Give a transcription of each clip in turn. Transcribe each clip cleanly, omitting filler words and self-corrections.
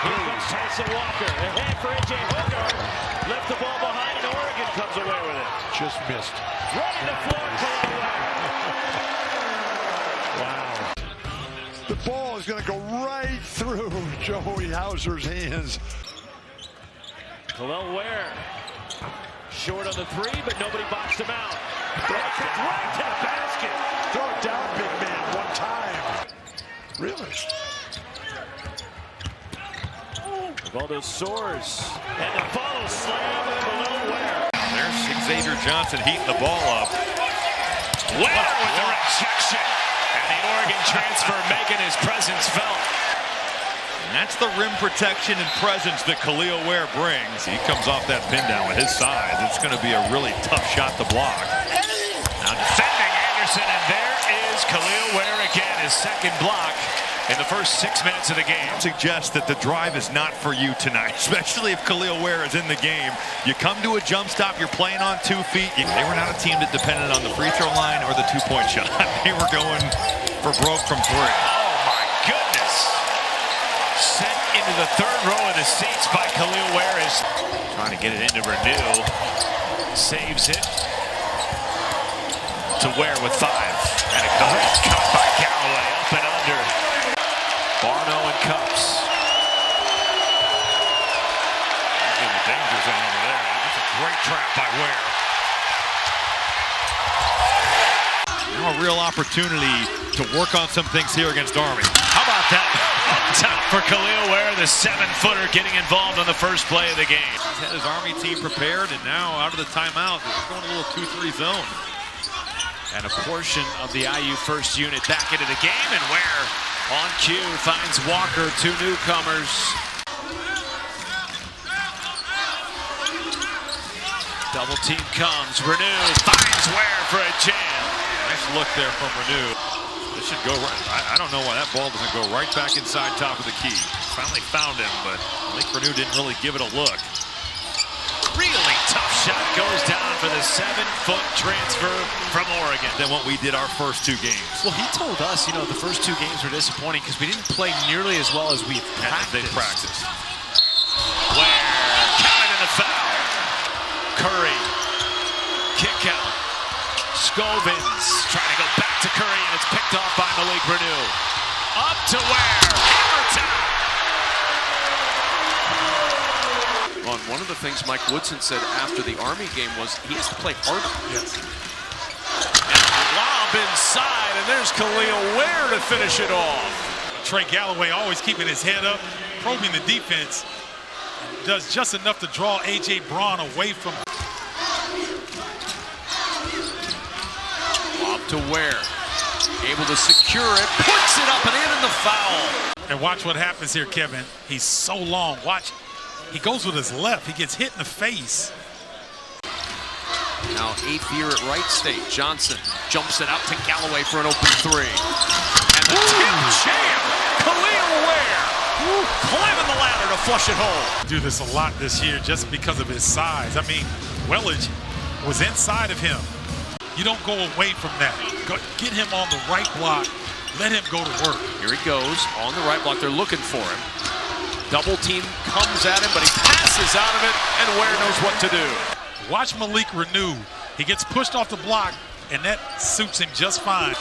Here comes Tyson Walker. Ahead for A.J. Hogarth. Left the ball behind, and Oregon comes away with it. Just missed. Right in the floor, Kel'el Ware. Wow. The ball is going to go right through Joey Hauser's hands. Kel'el Ware. Short on the three, but nobody boxed him out. Right to the basket. Throw it down, big man, one time. Really? Rivaldo soars. And the follow slam of Kel'el Ware. There's Xavier Johnson heating the ball up. Ware with the rejection. And the Oregon transfer making his presence felt. And that's the rim protection and presence that Kel'el Ware brings. He comes off that pin down with his size. It's going to be a really tough shot to block. Now defending Anderson, and there is Kel'el Ware again, his second block in the first 6 minutes of the game. Suggests that the drive is not for you tonight, especially if Kel'el Ware is in the game. You come to a jump stop, you're playing on 2 feet. They were not a team that depended on the free throw line or the two-point shot. They were going for broke from three. Oh my goodness. Sent into the third row of the seats by Kel'el Ware, is trying to get it into Renew. Saves it to Ware with 5. And a great cut by Callaway, up and under. Barno and Cups. He's in the danger zone over there. That's a great trap by Ware. Now a real opportunity to work on some things here against Army. How about that? Up top for Kel'el Ware, the 7-footer getting involved on the first play of the game. He's had his Army team prepared, and now out of the timeout, they're going a little 2-3 zone. And a portion of the IU first unit back into the game, and Ware on cue finds Walker, 2 newcomers. Double team comes, Renew finds Ware for a jam. Nice look there from Renew. This should go right. I don't know why that ball doesn't go right back inside top of the key. Finally found him, but I think Renew didn't really give it a look. Really tough shot goes down for the 7-foot transfer from Oregon. Than what we did our first 2 games. Well, he told us, the first 2 games were disappointing because we didn't play nearly as well as we practiced. Ware counted in the foul. Curry, kick out. Scovins trying to go back to Curry, and it's picked off by Malik Renew. Up to Ware, hammer time. One of the things Mike Woodson said after the Army game was he has to play harder. Yes. And lob inside, and there's Kel'el Ware to finish it off. Trey Galloway always keeping his head up, probing the defense. Does just enough to draw A.J. Braun away from. Lob to Ware. Able to secure it, puts it up and in the foul. And watch what happens here, Kevin. He's so long. Watch. He goes with his left. He gets hit in the face. Now 8th year at Wright State. Johnson jumps it out to Galloway for an open 3. And the tip jam, Kel'el Ware, climbing the ladder to flush it home. Do this a lot this year just because of his size. I mean, Wellage was inside of him. You don't go away from that. Get him on the right block. Let him go to work. Here he goes on the right block. They're looking for him. Double team comes at him, but he passes out of it, and Ware knows what to do. Watch Malik Renew. He gets pushed off the block, and that suits him just fine.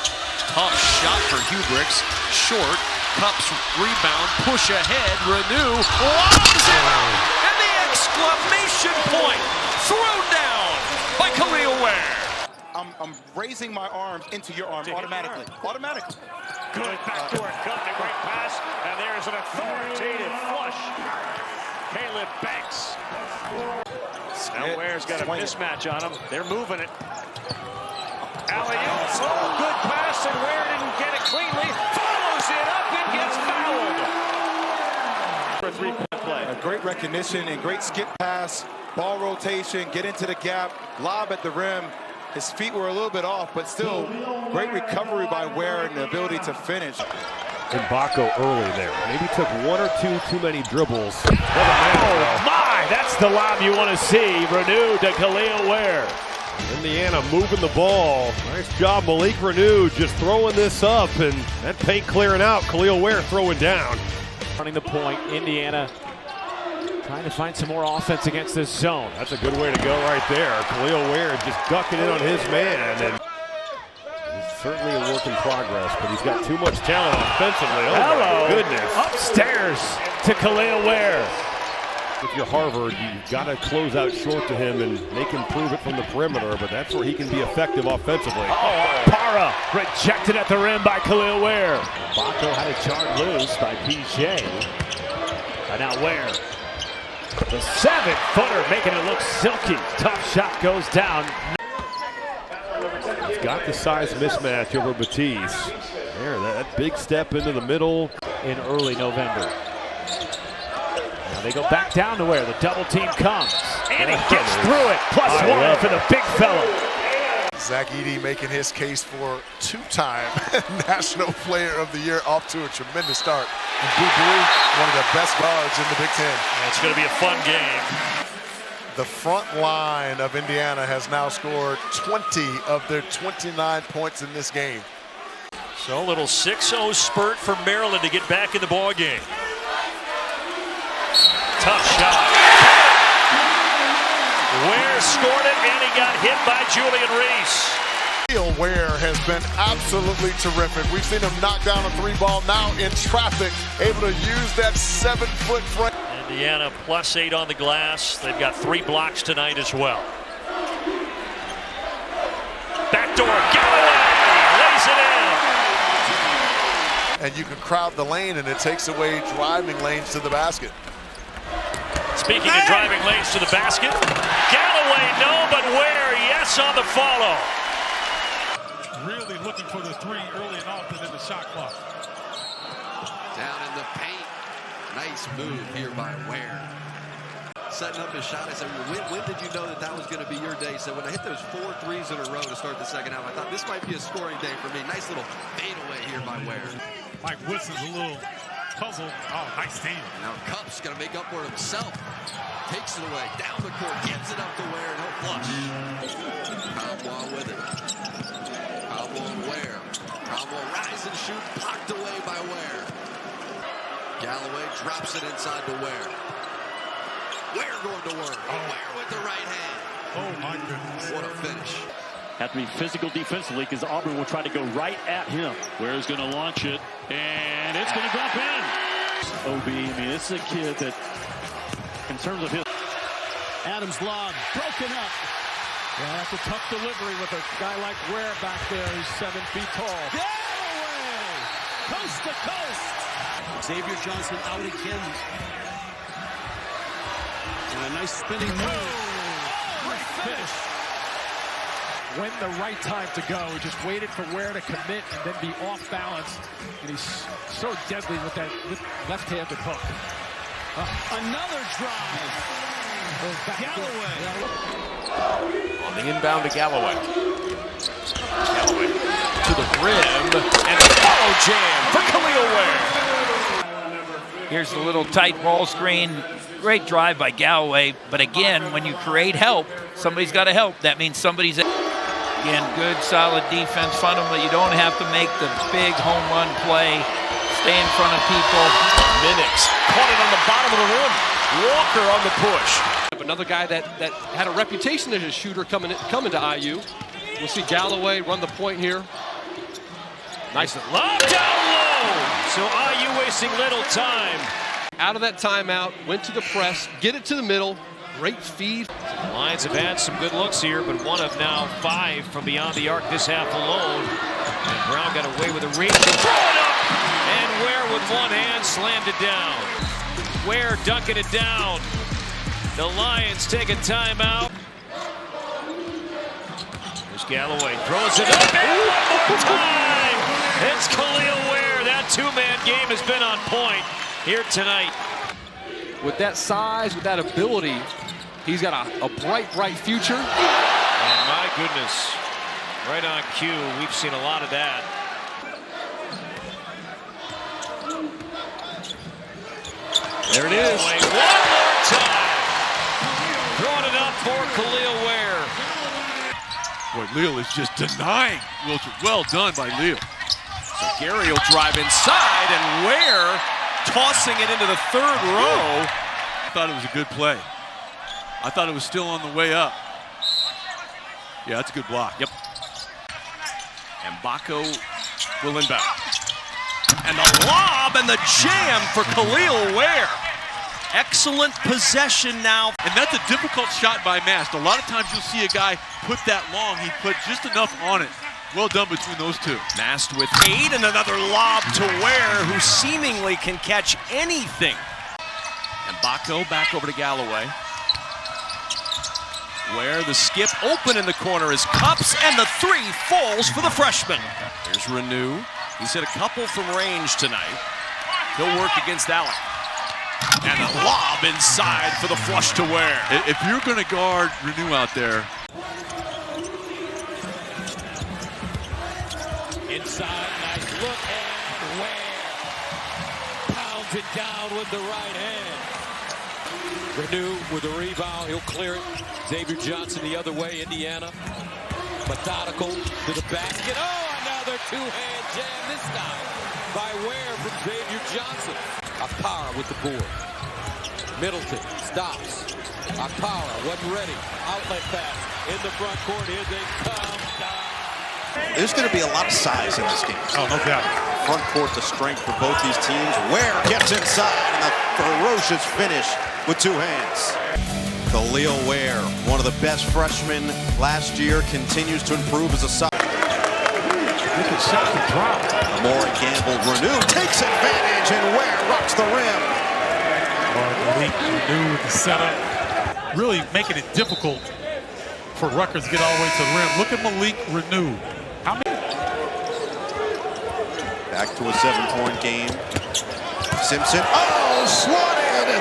Tough shot for Hubricks. Short. Cups rebound. Push ahead. Renew lobs it out. And the exclamation point thrown down by Kel'el Ware. I'm raising my arms into your arm automatically. Automatically. Good backdoor cut, a great pass, and there's an authoritative flush. Caleb Banks. Now Ware's got a mismatch on him. They're moving it. Alley-oop. Oh, good pass, and Ware didn't get it cleanly. Follows it up and gets fouled. For a 3-point play. A great recognition and great skip pass, ball rotation, get into the gap, lob at the rim. His feet were a little bit off, but still great recovery by Ware and the ability to finish. And Baco early there. Maybe took 1 or 2 too many dribbles. Oh my, that's the lob you want to see. Renew to Kel'el Ware. Indiana moving the ball. Nice job, Malik Renew just throwing this up, and that paint clearing out. Kel'el Ware throwing down. Running the point, Indiana trying to find some more offense against this zone. That's a good way to go right there. Kel'el Ware just ducking in on his man. And he's certainly a work in progress, but he's got too much talent offensively. Oh, hello. my goodness. Upstairs to Kel'el Ware. If you're Harvard, you've got to close out short to him and make him prove it from the perimeter, but that's where he can be effective offensively. Para rejected at the rim by Kel'el Ware. Baco had it jarred loose by PJ. And now Ware. The 7-footer making it look silky. Tough shot goes down. He's got the size mismatch over Batiste. There, that big step into the middle. In early November. Now they go back down to Ware. The double team comes. And he gets through it. +1 for the big fella. Zach Edey making his case for two-time National Player of the Year, off to a tremendous start. And Boo-Boo, one of the best guards in the Big Ten. It's going to be a fun game. The front line of Indiana has now scored 20 of their 29 points in this game. So a little 6-0 spurt for Maryland to get back in the ball game. Tough shot. Ware scored it, and he got hit by Julian Reese. Kel'el Ware has been absolutely terrific. We've seen him knock down a 3-ball, now in traffic, able to use that 7-foot frame. Indiana +8 on the glass. They've got 3 blocks tonight as well. Backdoor, Galloway lays it in. And you can crowd the lane, and it takes away driving lanes to the basket. Speaking of driving lanes to the basket, Galloway, no, but Ware, yes on the follow. Really looking for the 3 early and often in the shot clock. Down in the paint. Nice move here by Ware. Setting up his shot. I said, when did you know that was going to be your day? So when I hit those 4 threes in a row to start the second half, I thought this might be a scoring day for me. Nice little fadeaway here by Ware. Mike Woodson's a little puzzled. Oh, nice steal. Now Cup's going to make up for it himself. Takes it away, down the court, gives it up to Ware, and he'll flush. Caldwell with it. Caldwell and Ware. Caldwell rise and shoot, blocked away by Ware. Galloway drops it inside to Ware. Ware going to work. Ware with the right hand. Oh, my goodness. What a finish. Have to be physical defensively because Auburn will try to go right at him. Ware's going to launch it, and it's going to drop in. OB, I mean, this is a kid that, in terms of his... Adams lob, broken up. Yeah, that's a tough delivery with a guy like Ware back there who's 7 feet tall. Galloway, coast to coast. Xavier Johnson out again. And a nice spinning move. Great finish. When the right time to go, just waited for Ware to commit and then be off balance. And he's so deadly with that left-handed hook. Another drive. Galloway. On the inbound to Galloway. Galloway to the rim, and a follow jam for Kel'el Ware. Here's the little tight ball screen. Great drive by Galloway, but again, when you create help, somebody's got to help. That means somebody's... Again, good, solid defense, fundamental. You don't have to make the big home run play. Stay in front of people. Minix caught it on the bottom of the rim. Walker on the push. Another guy that had a reputation as a shooter coming to IU. We'll see Galloway run the point here. Nice lob down low. So IU wasting little time. Out of that timeout, went to the press, get it to the middle. Great feed. Lions have had some good looks here, but one of now 5 from beyond the arc this half alone. And Brown got away with a reach. Throw it up! And Ware with one hand slammed it down. Ware dunking it down. The Lions take a timeout. There's Galloway. Throws it up. And one more time! It's Kel'el Ware. That 2-man game has been on point here tonight. With that size, with that ability, he's got a bright future. And my goodness, right on cue, we've seen a lot of that. There it is. One more time. Throwing it up for Kel'el Ware. Boy, Leal is just denying Wilcher. Well done by Leal. So Gary will drive inside, and Ware tossing it into the third row. I thought it was a good play. I thought it was still on the way up. Yeah, that's a good block. Yep. And Baco will inbound. And the lob and the jam for Kel'el Ware. Excellent possession now. And that's a difficult shot by Mast. A lot of times you'll see a guy put that long. He put just enough on it. Well done between those two. Mast with 8 and another lob to Ware, who seemingly can catch anything. And Baco back over to Galloway. Ware, the skip open in the corner is Cups, and the 3 falls for the freshman. Here's Renew. He's hit a couple from range tonight. He'll work against Allen. And a lob inside for the flush to Ware. If you're going to guard Renew out there. Inside, nice look, and Ware pounds it down with the right hand. Renew with the rebound, he'll clear it. Xavier Johnson the other way, Indiana. Methodical to the basket. Oh, another two-hand jam this time by Ware from Xavier Johnson. Akara with the board. Middleton stops. Akara wasn't ready. Outlet pass in the front court. Here they come down. There's going to be a lot of size in this game. Oh, no doubt. Front court, the strength for both these teams. Ware gets inside and a ferocious finish with 2 hands. Kel'el Ware, one of the best freshmen last year, continues to improve as a side. Look at shot to drop. Morehead gambled. Renew takes advantage and Ware rocks the rim. Malik Renew with the setup. Really making it difficult for Rutgers to get all the way to the rim. Look at Malik Renew. How many? Back to a 7-point game. Simpson, oh, swatted!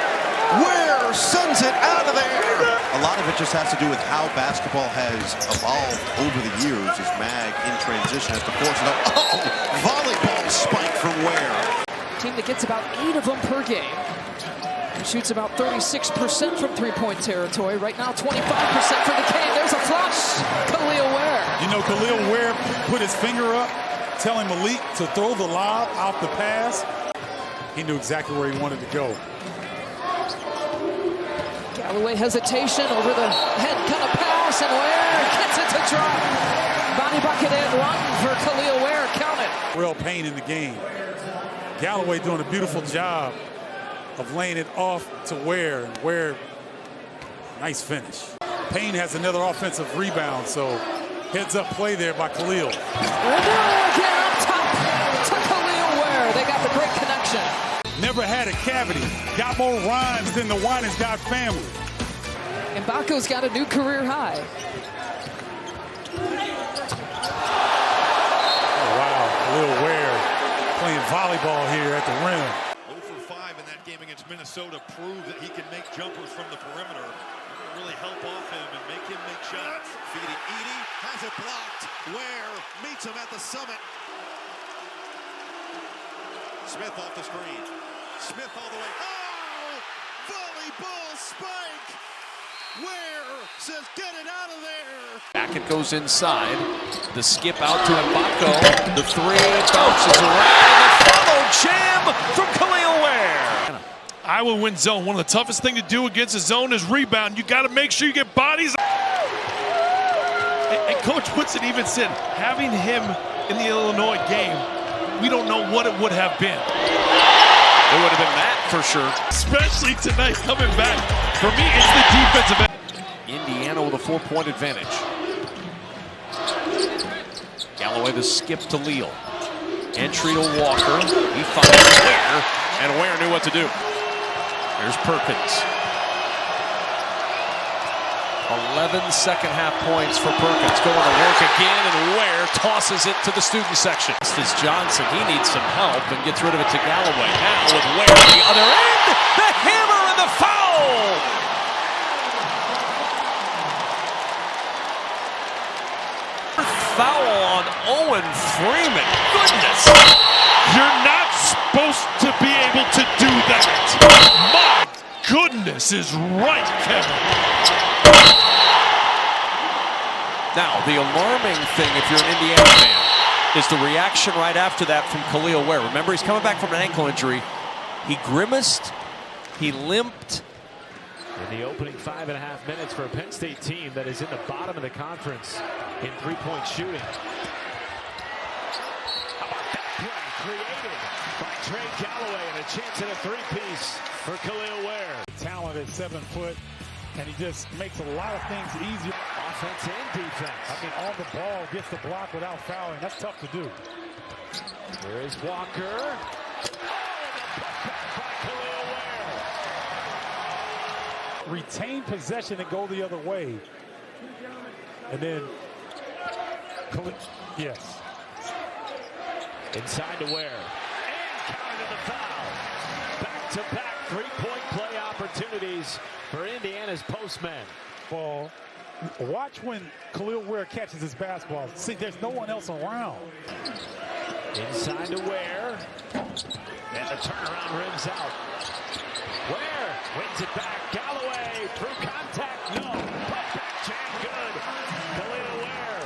Ware sends it out of there! A lot of it just has to do with how basketball has evolved over the years as Mag in transition has to force it up. Oh, volleyball spike from Ware. Team that gets about 8 of them per game. Shoots about 36% from three-point territory. Right now, 25% for the game. There's a flush. Kel'el Ware. You know, Kel'el Ware put his finger up, telling Malik to throw the lob off the pass. He knew exactly where he wanted to go. Galloway hesitation over the head kind of pass, and Ware gets it to drop. Body bucket and run for Kel'el Ware. Count it. Real pain in the game. Galloway doing a beautiful job of laying it off to Ware. And Ware, nice finish. Payne has another offensive rebound, so heads up play there by Kel'el. Again up top to Kel'el Ware. They got the great connection. Never had a cavity. Got more rhymes than the Winans got family. And Baco's got a new career high. Oh, wow. Kel'el Ware playing volleyball here at the rim. 0 for 5 in that game against Minnesota proved that he can make jumpers from the perimeter. Really help off him and make him make shots. Feeding Edey, has it blocked. Ware meets him at the summit. Smith off the screen. Smith all the way. Oh! Volleyball spike! Ware says, get it out of there! Back it goes inside. The skip out to Baco. The 3 bounces around. And the follow jam from Kel'el Ware. I will win zone. One of the toughest things to do against a zone is rebound. You got to make sure you get bodies. And Coach Woodson even said, having him in the Illinois game, we don't know what it would have been. It would have been that for sure. Especially tonight coming back. For me, it's the defensive end. Indiana with a 4-point advantage. Galloway the skip to Leal. Entry to Walker. He finds Ware, and Ware knew what to do. Here's Perkins. 11 second-half points for Perkins. Going to work again, and Ware tosses it to the student section. This is Johnson. He needs some help and gets rid of it to Galloway. Now with Ware on the other end, the hammer and the foul! Foul on Owen Freeman. Goodness! You're not supposed to be able to do that. My goodness is right, Kevin. Now, the alarming thing, if you're an Indiana fan, is the reaction right after that from Kel'el Ware. Remember, he's coming back from an ankle injury. He grimaced, he limped. In the opening 5.5 minutes for a Penn State team that is in the bottom of the conference in three-point shooting. How about that play created by Trey Galloway, and a chance at a three-piece for Kel'el Ware. Talented 7 foot, and he just makes a lot of things easier. Offense and defense. I mean, on the ball, gets the block without fouling. That's tough to do. There is Walker. Oh, and the putback by Kel'el Ware. Retain possession and go the other way. And then, yes. Inside to Ware. And counted in the foul. Back-to-back three-point play opportunities for Indiana's postmen. Ball. Watch when Kel'el Ware catches his basketball. See, there's no one else around. Inside to Ware. And the turnaround rims out. Ware wins it back. Galloway through contact. No. Putback jam good. Kel'el Ware.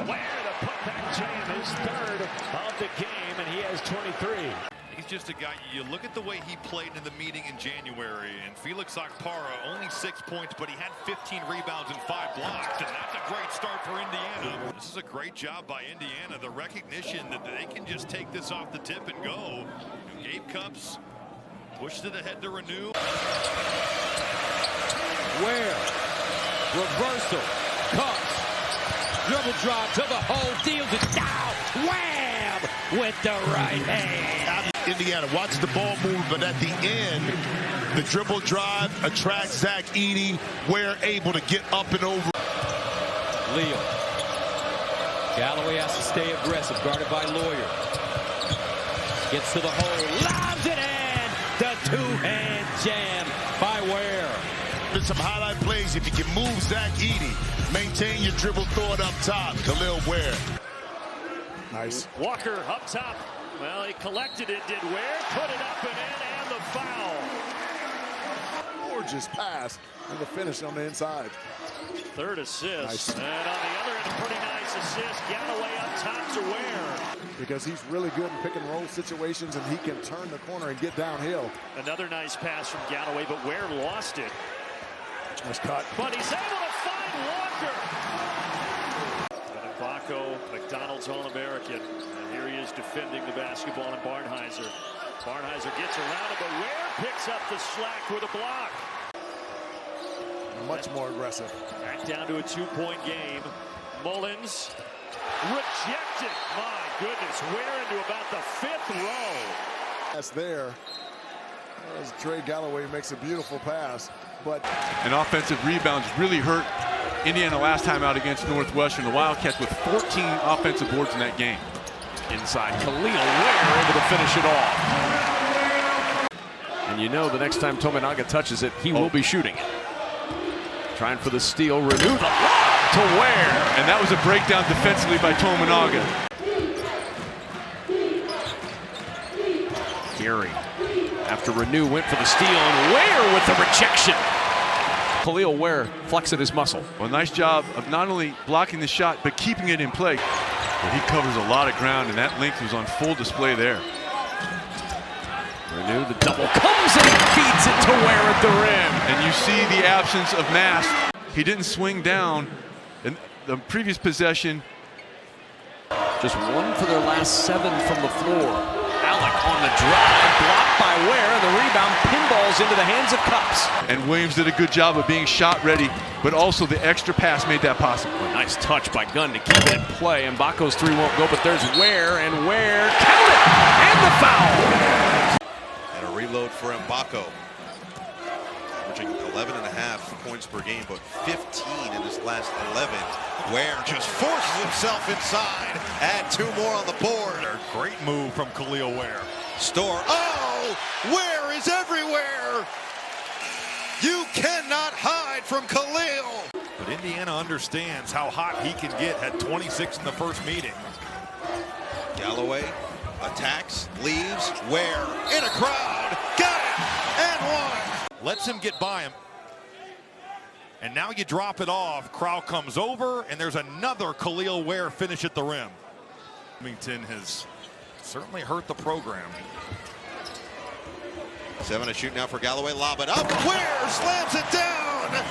Ware, the putback jam, his third of the game, and he has 23. He's just a guy, you look at the way he played in the meeting in January, and Felix Okpara, only 6 points, but he had 15 rebounds and 5 blocks, and that's a great start for Indiana. This is a great job by Indiana, the recognition that they can just take this off the tip and go. Gabe Cupps pushed it ahead to Renew. Ware, reversal, Cupps, dribble drive to the hole, deals it down, wham, with the right hand. Indiana watches the ball move, but at the end, the dribble drive attracts Zach Edey. Ware able to get up and over. Leo. Galloway has to stay aggressive, guarded by Lawyer. Gets to the hole, lobs it in. The two-hand jam by Ware. There's some highlight plays if you can move Zach Edey. Maintain your dribble, throw it up top. Kel'el Ware. Nice. Walker up top. Well, he collected it, did Ware, put it up and in, and the foul. Gorgeous pass and the finish on the inside. Third assist. Nice. And on the other end, a pretty nice assist. Galloway up top to Ware. Because he's really good in pick and roll situations, and he can turn the corner and get downhill. Another nice pass from Galloway, but Ware lost it. Nice cut. But he's able to find Walker. Bacco, McDonald's All-American. And here he is defending the basketball in Barnheiser. Barnheiser gets around it, but Ware picks up the slack with a block. Much more aggressive. Back down to a 2-point game. Mullins rejected. My goodness, Ware into about the 5th row. That's there. As Trey Galloway makes a beautiful pass. But and offensive rebounds really hurt Indiana last time out against Northwestern. The Wildcats with 14 offensive boards in that game. Inside, Kel'el Ware able to finish it off. And you know the next time Tominaga touches it, he will be shooting it. Trying for the steal, Renew the lob to Ware. And that was a breakdown defensively by Tominaga. Gary, after Renew went for the steal, and Ware with the rejection. Kel'el Ware flexing his muscle. Well, nice job of not only blocking the shot, but keeping it in play. But he covers a lot of ground, and that length was on full display there. Renew, the double comes and he feeds it to Ware at the rim. And you see the absence of mass. He didn't swing down in the previous possession. Just 1 for their last 7 from the floor. Alec on the drive, blocked by Ware, and the rebound pinballs into the hands of Cupps. And Williams did a good job of being shot ready, but also the extra pass made that possible. A nice touch by Gunn to keep it in play, and Baco's 3 won't go, but there's Ware, and Ware, count it, and the foul. And a reload for Mbako. Averaging 11.5 points per game, but 15 in his last 11. Ware just forces himself inside. Add 2 more on the board. A great move from Kel'el Ware. Store. Oh, Ware is everywhere. You cannot hide from Kel'el. But Indiana understands how hot he can get. Had 26 in the first meeting. Galloway attacks, leaves, Ware in a crowd. Got it, and 1. Lets him get by him. And now you drop it off. Crowd comes over, and there's another Kel'el Ware finish at the rim. Wilmington has certainly hurt the program. 7 to shoot now for Galloway. Lob it up. Ware slams it down.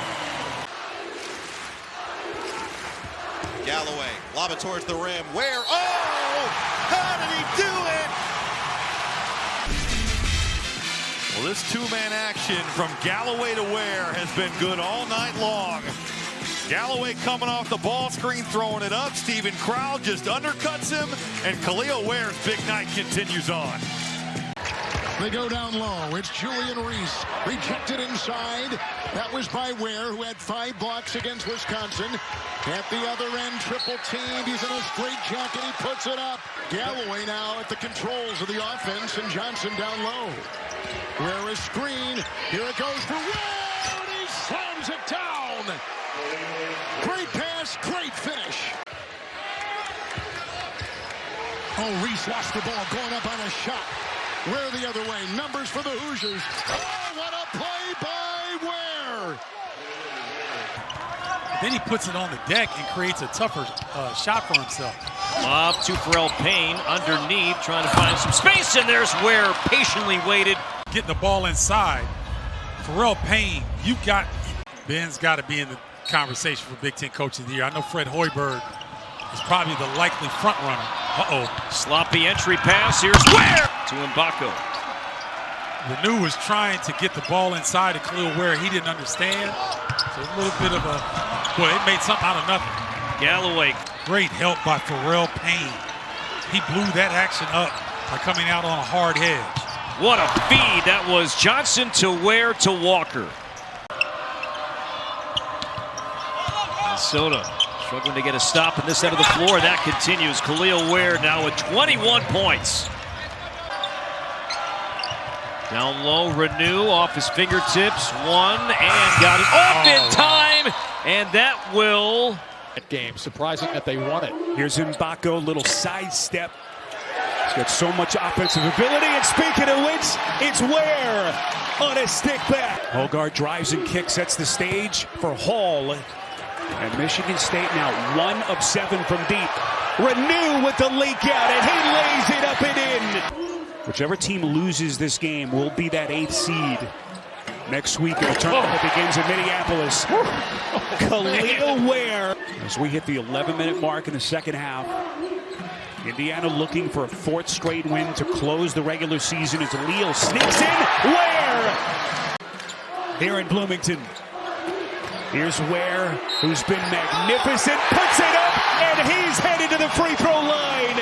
Galloway, lob it towards the rim. Ware, oh! How did he do it? Well, this two-man action from Galloway to Ware has been good all night long. Galloway coming off the ball screen, throwing it up. Steven Crowell just undercuts him, and Kel'el Ware's big night continues on. They go down low. It's Julian Reese. Rejected inside. That was by Ware, who had 5 blocks against Wisconsin. At the other end, triple teamed. He's in a straight jacket. He puts it up. Galloway now at the controls of the offense, and Johnson down low. Ware is screen. Here it goes for Ware, and he slams it down. Great pass, great finish. Oh, Reese lost the ball, going up on a shot. Ware the other way. Numbers for the Hoosiers. Oh, what a play by Ware. Then he puts it on the deck and creates a tougher shot for himself. Lob to Pharrell Payne underneath, trying to find some space, and there's Ware patiently waited. Getting the ball inside. Pharrell Payne, Ben's got to be in the conversation for Big Ten Coach of the Year. I know Fred Hoiberg is probably the likely front runner. Sloppy entry pass. Here's Ware to Mbako. Renew was trying to get the ball inside of Kel'el Ware. He didn't understand. So a little bit of they made something out of nothing. Galloway. Great help by Pharrell Payne. He blew that action up by coming out on a hard hedge. What a feed. That was Johnson to Ware to Walker. Minnesota struggling to get a stop in this end of the floor. That continues. Kel'el Ware now with 21 points. Down low, Renew off his fingertips. One, and got it off in time. And that will... Game. Surprising that they won it. Here's Mbako, little sidestep. He's got so much offensive ability. And speaking of which, it's Ware on a stick back. Hogarth drives and kicks, sets the stage for Hall. And Michigan State now 1 of 7 from deep. Renew with the leak out, and he lays it up and in. Whichever team loses this game will be that 8th seed. Next week, a tournament that begins in Minneapolis. Kel'el Ware. As we hit the 11-minute mark in the second half. Indiana looking for a 4th straight win to close the regular season as Leal sneaks in. Ware! Here in Bloomington. Here's Ware, who's been magnificent, puts it up, and he's headed to the free throw line.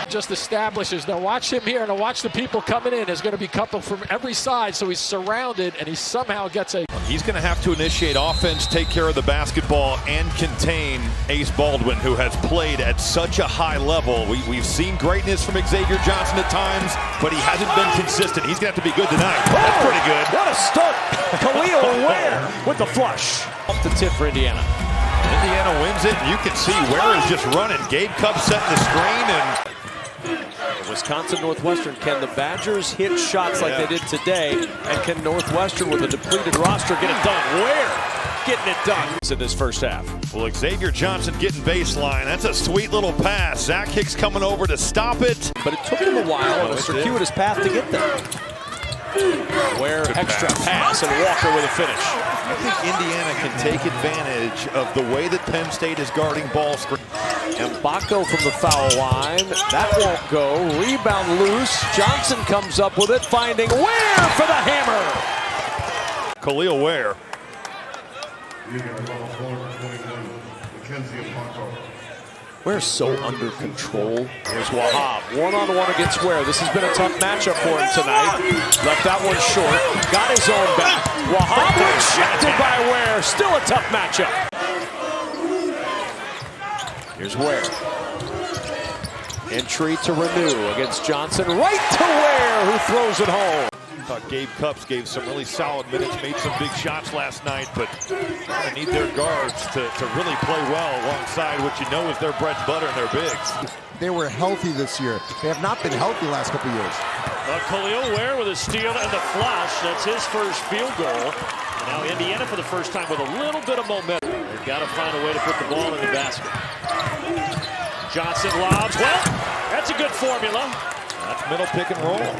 Just establishes. Now watch him here, and watch the people coming in. There's going to be couple from every side, so he's surrounded, and he somehow gets a... He's going to have to initiate offense, take care of the basketball, and contain Ace Baldwin, who has played at such a high level. We've seen greatness from Xavier Johnson at times, but he hasn't been consistent. He's going to have to be good tonight. That's pretty good. What a start. Kel'el Ware with the flush. Off the tip for Indiana. Indiana wins it, and you can see Ware is just running. Gabe Cup setting the screen, and... Wisconsin, Northwestern, can the Badgers hit shots like they did today? And can Northwestern, with a depleted roster, get it done? Where? Getting it done in this first half. Well, Xavier Johnson getting baseline. That's a sweet little pass. Zach Hicks coming over to stop it. But it took him a while on a circuitous path to get there. Ware extra pass, and Walker with a finish. I think Indiana can take advantage of the way that Penn State is guarding ball screen. Mbako from the foul line. That won't go. Rebound loose. Johnson comes up with it, finding Ware for the hammer. Kel'el Ware. Ware's so under control. Here's Wahab. One-on-one against Ware. This has been a tough matchup for him tonight. Left that one short. Got his own back. Wahab rejected by Ware. Still a tough matchup. Here's Ware. Entry to Renew against Johnson. Right to Ware, who throws it home. I thought Gabe Cupps gave some really solid minutes, made some big shots last night, but they need their guards to really play well alongside what you know is their bread and butter and their bigs. They were healthy this year. They have not been healthy the last couple years. Kel'el Ware with a steal and the flush. That's his first field goal. And now Indiana for the first time with a little bit of momentum. They've got to find a way to put the ball in the basket. Johnson lobs. Well, that's a good formula. That's middle pick and roll.